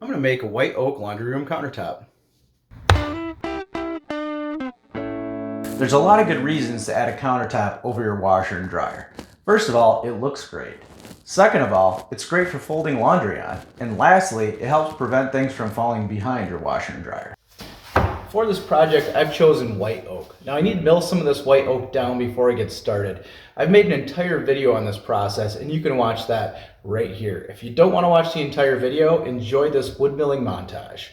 I'm going to make a white oak laundry room countertop. There's a lot of good reasons to add a countertop over your washer and dryer. First of all, it looks great. Second of all, it's great for folding laundry on. And lastly, it helps prevent things from falling behind your washer and dryer. For this project, I've chosen white oak. Now I need to mill some of this white oak down before I get started. I've made an entire video on this process and you can watch that right here. If you don't want to watch the entire video, enjoy this wood milling montage.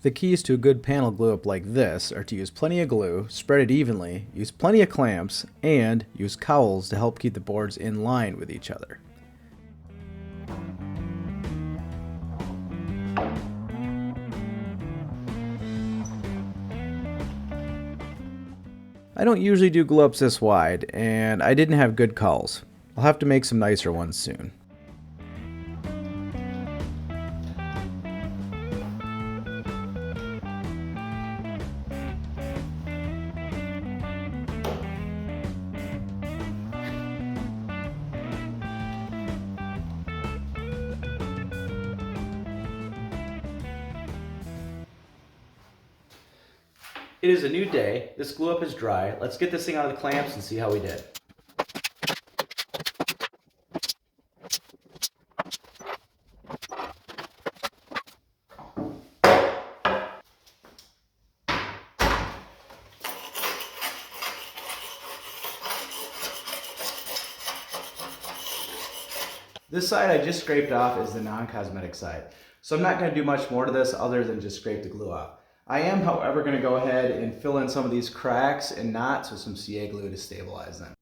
The keys to a good panel glue up like this are to use plenty of glue, spread it evenly, use plenty of clamps, and use cowls to help keep the boards in line with each other. I don't usually do glue ups this wide, and I didn't have good cowls. I'll have to make some nicer ones soon. It is a new day. This glue up is dry. Let's get this thing out of the clamps and see how we did. This side I just scraped off is the non-cosmetic side. So I'm not going to do much more to this other than just scrape the glue off. I am, however, going to go ahead and fill in some of these cracks and knots with some CA glue to stabilize them.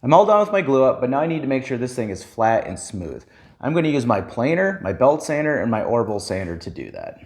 I'm all done with my glue up, but now I need to make sure this thing is flat and smooth. I'm going to use my planer, my belt sander, and my Orbital sander to do that.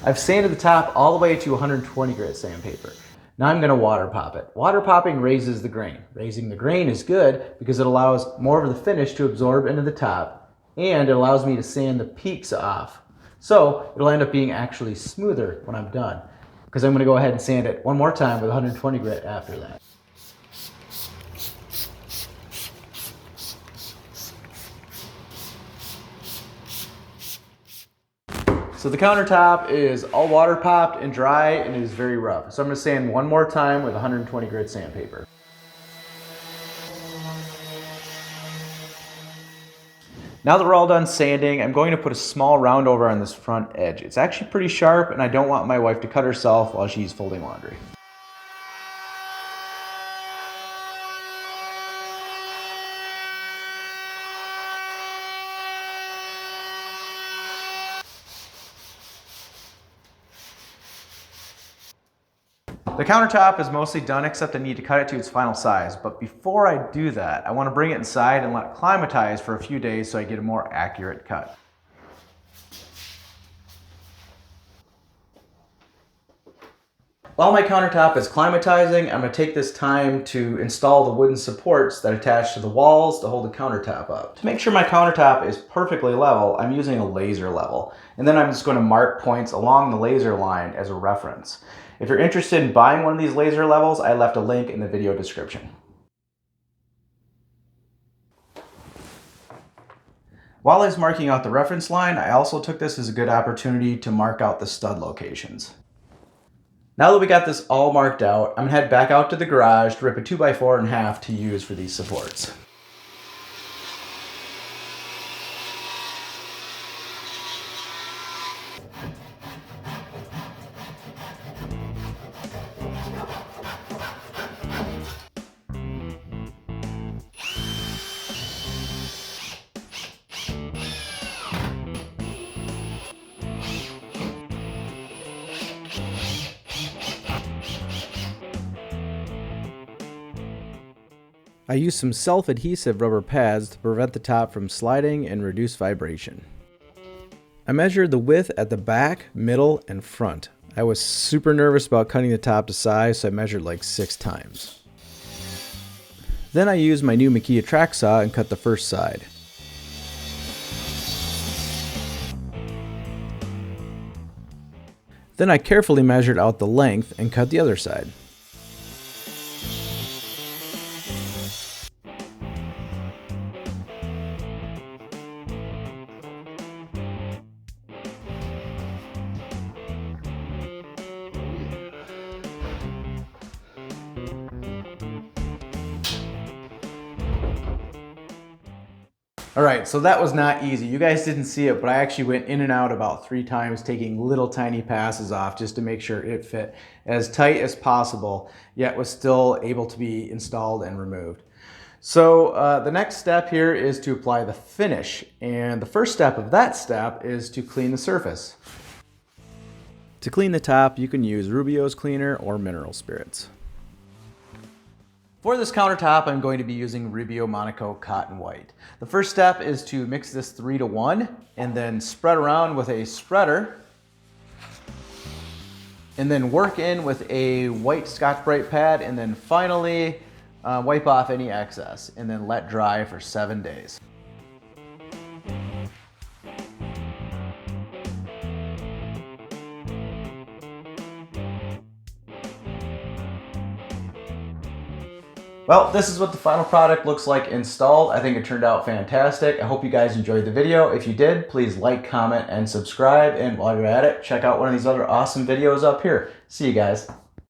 I've sanded the top all the way to 120 grit sandpaper. Now I'm going to water pop it. Water popping raises the grain. Raising the grain is good because it allows more of the finish to absorb into the top, and it allows me to sand the peaks off. So it'll end up being actually smoother when I'm done, because I'm going to go ahead and sand it one more time with 120 grit after that. So the countertop is all water popped and dry and it is very rough. So I'm going to sand one more time with 120 grit sandpaper. Now that we're all done sanding, I'm going to put a small round over on this front edge. It's actually pretty sharp and I don't want my wife to cut herself while she's folding laundry. The countertop is mostly done except I need to cut it to its final size, but before I do that, I want to bring it inside and let it climatize for a few days so I get a more accurate cut. While my countertop is climatizing, I'm going to take this time to install the wooden supports that attach to the walls to hold the countertop up. To make sure my countertop is perfectly level, I'm using a laser level, and then I'm just going to mark points along the laser line as a reference. If you're interested in buying one of these laser levels, I left a link in the video description. While I was marking out the reference line, I also took this as a good opportunity to mark out the stud locations. Now that we got this all marked out, I'm going to head back out to the garage to rip a 2x4 in half to use for these supports. I used some self-adhesive rubber pads to prevent the top from sliding and reduce vibration. I measured the width at the back, middle, and front. I was super nervous about cutting the top to size, so I measured like 6 times. Then I used my new Makita track saw and cut the first side. Then I carefully measured out the length and cut the other side. Alright, so that was not easy. You guys didn't see it, but I actually went in and out about 3 times, taking little tiny passes off just to make sure it fit as tight as possible, yet was still able to be installed and removed. So the next step here is to apply the finish, and the first step of that step is to clean the surface. To clean the top, you can use Rubio's cleaner or mineral spirits. For this countertop, I'm going to be using Rubio Monaco Cotton White. The first step is to mix this 3-to-1 and then spread around with a spreader. And then work in with a white Scotch-Brite pad, and then finally wipe off any excess and then let dry for 7 days. Well, this is what the final product looks like installed. I think it turned out fantastic. I hope you guys enjoyed the video. If you did, please like, comment, and subscribe. And while you're at it, check out one of these other awesome videos up here. See you guys.